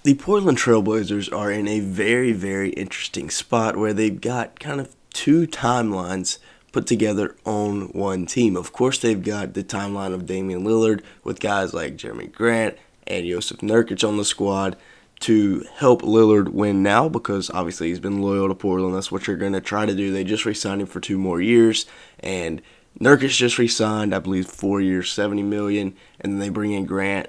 The Portland Trailblazers are in a very, very interesting spot where they've got kind of two timelines put together on one team. Of course, they've got the timeline of Damian Lillard with guys like Jerami Grant and Jusuf Nurkic on the squad to help Lillard win now because obviously he's been loyal to Portland. That's what you're going to try to do. They just re-signed him for 2 more years, and Nurkic just re-signed, I believe, 4 years, $70 million, and then they bring in Grant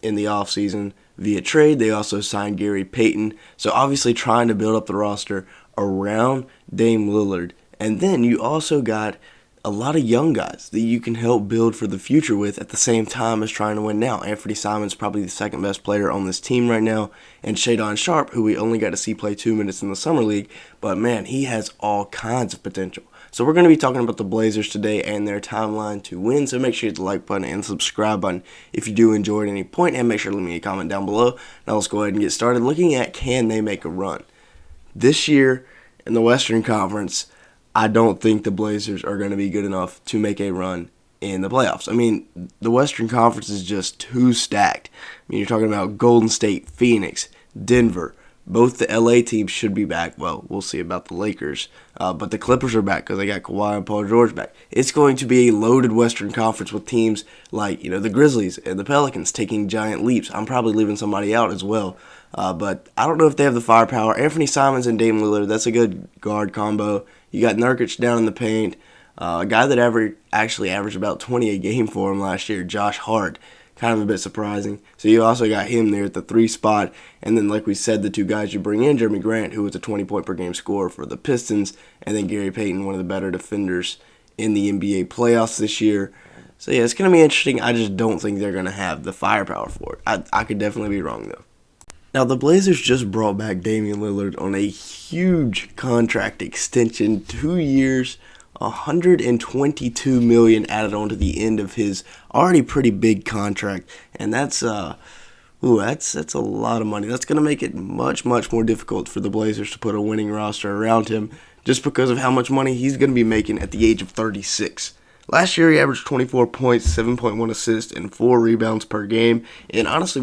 in the offseason via trade. They also signed Gary Payton, so obviously trying to build up the roster around Dame Lillard. And then you also got a lot of young guys that you can help build for the future with at the same time as trying to win now. Anfernee Simons probably the second best player on this team right now, and Shan Sharpe, who we only got to see play 2 minutes in the summer league, but man, he has all kinds of potential. So we're going to be talking about the Blazers today and their timeline to win, so make sure you hit the like button and subscribe button if you do enjoy at any point, and make sure to leave me a comment down below. Now let's go ahead and get started looking at can they make a run. This year in the Western Conference, I don't think the Blazers are going to be good enough to make a run in the playoffs. I mean, the Western Conference is just too stacked. I mean, you're talking about Golden State, Phoenix, Denver. Both the LA teams should be back. Well, we'll see about the Lakers. But the Clippers are back because they got Kawhi and Paul George back. It's going to be a loaded Western Conference with teams like, the Grizzlies and the Pelicans taking giant leaps. I'm probably leaving somebody out as well. But I don't know if they have the firepower. Anfernee Simons and Dame Lillard, that's a good guard combo. You got Nurkic down in the paint. A guy that actually averaged about 20 a game for him last year, Josh Hart. Kind of a bit surprising. So you also got him there at the 3 spot. And then, like we said, the 2 guys you bring in, Jerami Grant, who was a 20-point per game scorer for the Pistons, and then Gary Payton, one of the better defenders in the NBA playoffs this year. So, yeah, it's going to be interesting. I just don't think they're going to have the firepower for it. I could definitely be wrong, though. Now, the Blazers just brought back Damian Lillard on a huge contract extension, 2 years, $122 million added on to the end of his already pretty big contract, and that's a lot of money. That's going to make it much more difficult for the Blazers to put a winning roster around him, just because of how much money he's going to be making at the age of 36. Last year, he averaged 24 points, 7.1 assists, and 4 rebounds per game, and honestly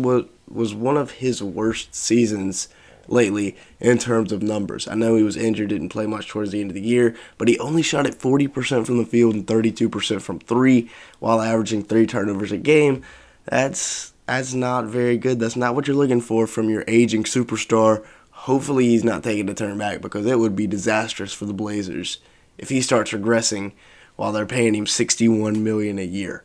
was one of his worst seasons lately in terms of numbers. I know he was injured, didn't play much towards the end of the year, but he only shot at 40% from the field and 32% from 3 while averaging 3 turnovers a game. That's not very good. That's not what you're looking for from your aging superstar. Hopefully he's not taking a turn back because it would be disastrous for the Blazers if he starts regressing while they're paying him $61 million a year.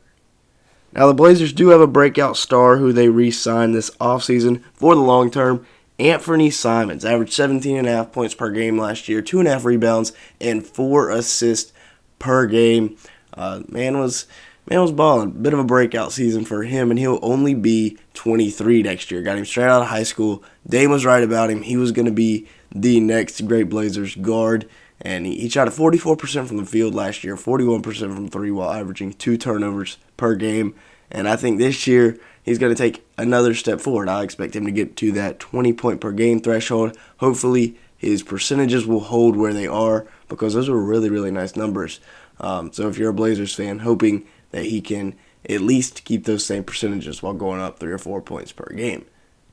Now the Blazers do have a breakout star who they re-signed this offseason for the long term. Anfernee Simons averaged 17.5 points per game last year, 2.5 rebounds, and 4 assists per game. Man was balling. Bit of a breakout season for him, and he'll only be 23 next year. Got him straight out of high school. Dame was right about him. He was going to be the next great Blazers guard, and he shot at 44% from the field last year, 41% from 3 while averaging 2 turnovers per game. And I think this year he's going to take another step forward. I expect him to get to that 20-point per game threshold. Hopefully his percentages will hold where they are because those are really, really nice numbers. So if you're a Blazers fan, hoping that he can at least keep those same percentages while going up 3 or 4 points per game.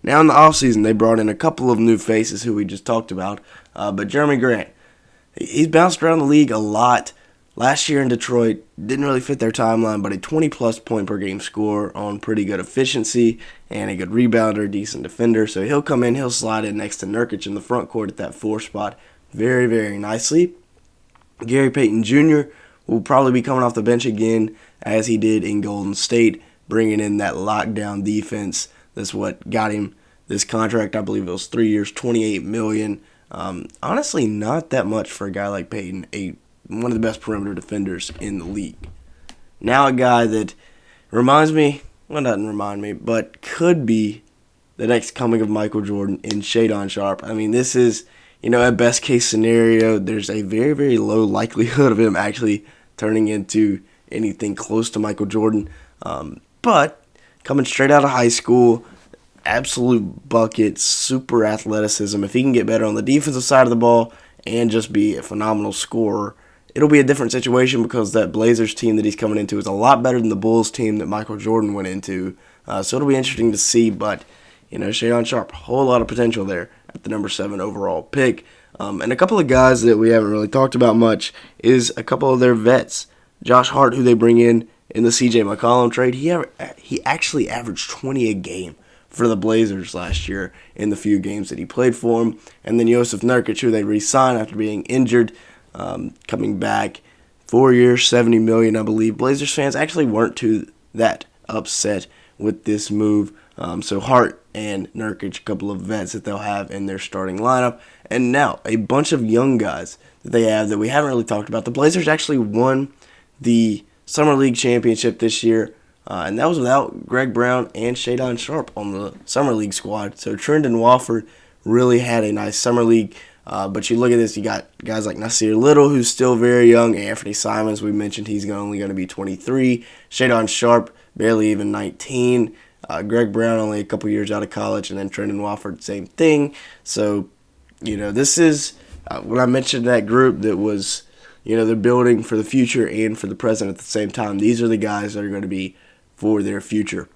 Now in the offseason, they brought in a couple of new faces who we just talked about, but Jerami Grant, he's bounced around the league a lot. Last year in Detroit, didn't really fit their timeline, but a 20-plus point per game score on pretty good efficiency and a good rebounder, decent defender. So he'll come in, he'll slide in next to Nurkic in the front court at that 4 spot very, very nicely. Gary Payton Jr. will probably be coming off the bench again as he did in Golden State, bringing in that lockdown defense. That's what got him this contract. I believe it was 3 years, $28 million. Honestly, not that much for a guy like Payton, one of the best perimeter defenders in the league. Now a guy that doesn't remind me, but could be the next coming of Michael Jordan in Shan Sharpe. I mean, this is, at best case scenario, there's a very, very low likelihood of him actually turning into anything close to Michael Jordan. But coming straight out of high school, absolute bucket, super athleticism. If he can get better on the defensive side of the ball and just be a phenomenal scorer, it'll be a different situation because that Blazers team that he's coming into is a lot better than the Bulls team that Michael Jordan went into. So it'll be interesting to see. But Shan Sharpe, a whole lot of potential there at the number 7 overall pick. And a couple of guys that we haven't really talked about much is a couple of their vets. Josh Hart, who they bring in the C.J. McCollum trade, he actually averaged 20 a game for the Blazers last year in the few games that he played for them. And then Jusuf Nurkic, who they re-signed after being injured, coming back. 4 years, $70 million, I believe. Blazers fans actually weren't too that upset with this move. So Hart and Nurkic, a couple of vets that they'll have in their starting lineup. And now a bunch of young guys that they have that we haven't really talked about. The Blazers actually won the Summer League championship this year, and that was without Greg Brown and Shan Sharpe on the Summer League squad. So Trendon Watford really had a nice Summer League. But you look at this, you got guys like Nasir Little, who's still very young. Anfernee Simons, we mentioned he's only going to be 23. Shan Sharpe, barely even 19. Greg Brown, only a couple years out of college. And then Trendon Watford, same thing. So, this is, when I mentioned that group that was, they're building for the future and for the present at the same time. These are the guys that are going to be for their future.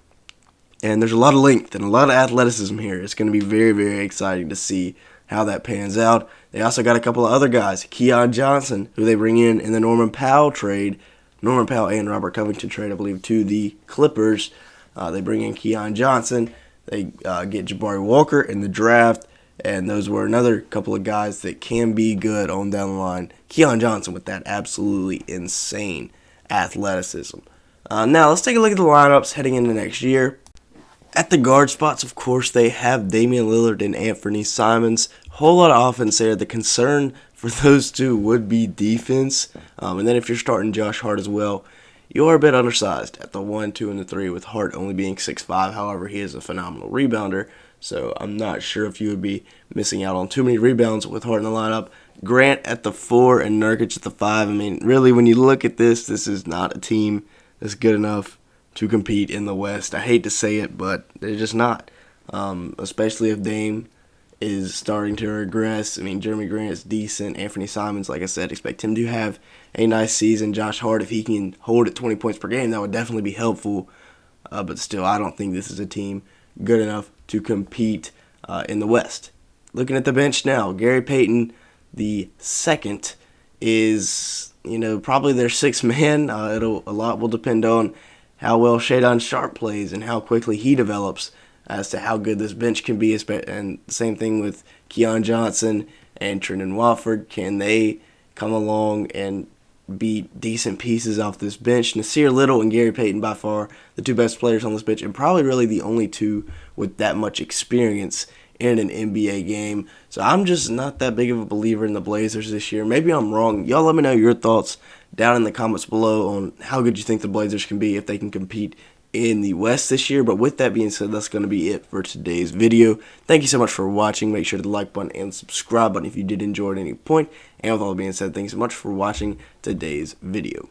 And there's a lot of length and a lot of athleticism here. It's going to be very, very exciting to see how that pans out. They also got a couple of other guys. Keelan Johnson, who they bring in the Norman Powell trade. Norman Powell and Robert Covington trade, I believe, to the Clippers. They bring in Keelan Johnson. They get Jabari Walker in the draft. And those were another couple of guys that can be good on down the line. Keelan Johnson with that absolutely insane athleticism. Now, let's take a look at the lineups heading into next year. At the guard spots, of course, they have Damian Lillard and Anfernee Simons. Whole lot of offense there. The concern for those two would be defense. And then if you're starting Josh Hart as well, you are a bit undersized at the 1, 2, and the 3, with Hart only being 6'5". However, he is a phenomenal rebounder, so I'm not sure if you would be missing out on too many rebounds with Hart in the lineup. Grant at the 4 and Nurkic at the 5. I mean, really, when you look at this is not a team that's good enough to compete in the West. I hate to say it, but they're just not. Especially if Dame is starting to regress. I mean, Jerami Grant is decent. Anfernee Simons, like I said, expect him to have a nice season. Josh Hart, if he can hold at 20 points per game, that would definitely be helpful. But still, I don't think this is a team good enough to compete in the West. Looking at the bench now, Gary Payton, the second, is probably their sixth man. A lot will depend on how well Shan Sharpe plays and how quickly he develops as to how good this bench can be. And the same thing with Keelan Johnson and Trendon Watford. Can they come along and be decent pieces off this bench? Nasir Little and Gary Payton, by far the two best players on this bench, and probably really the only two with that much experience in an NBA game. So I'm just not that big of a believer in the Blazers this year. Maybe I'm wrong. Y'all let me know your thoughts down in the comments below on how good you think the Blazers can be if they can compete in the West this year. But with that being said, that's going to be it for today's video. Thank you so much for watching. Make sure to the like button and subscribe button if you did enjoy at any point. And with all that being said, thanks so much for watching today's video.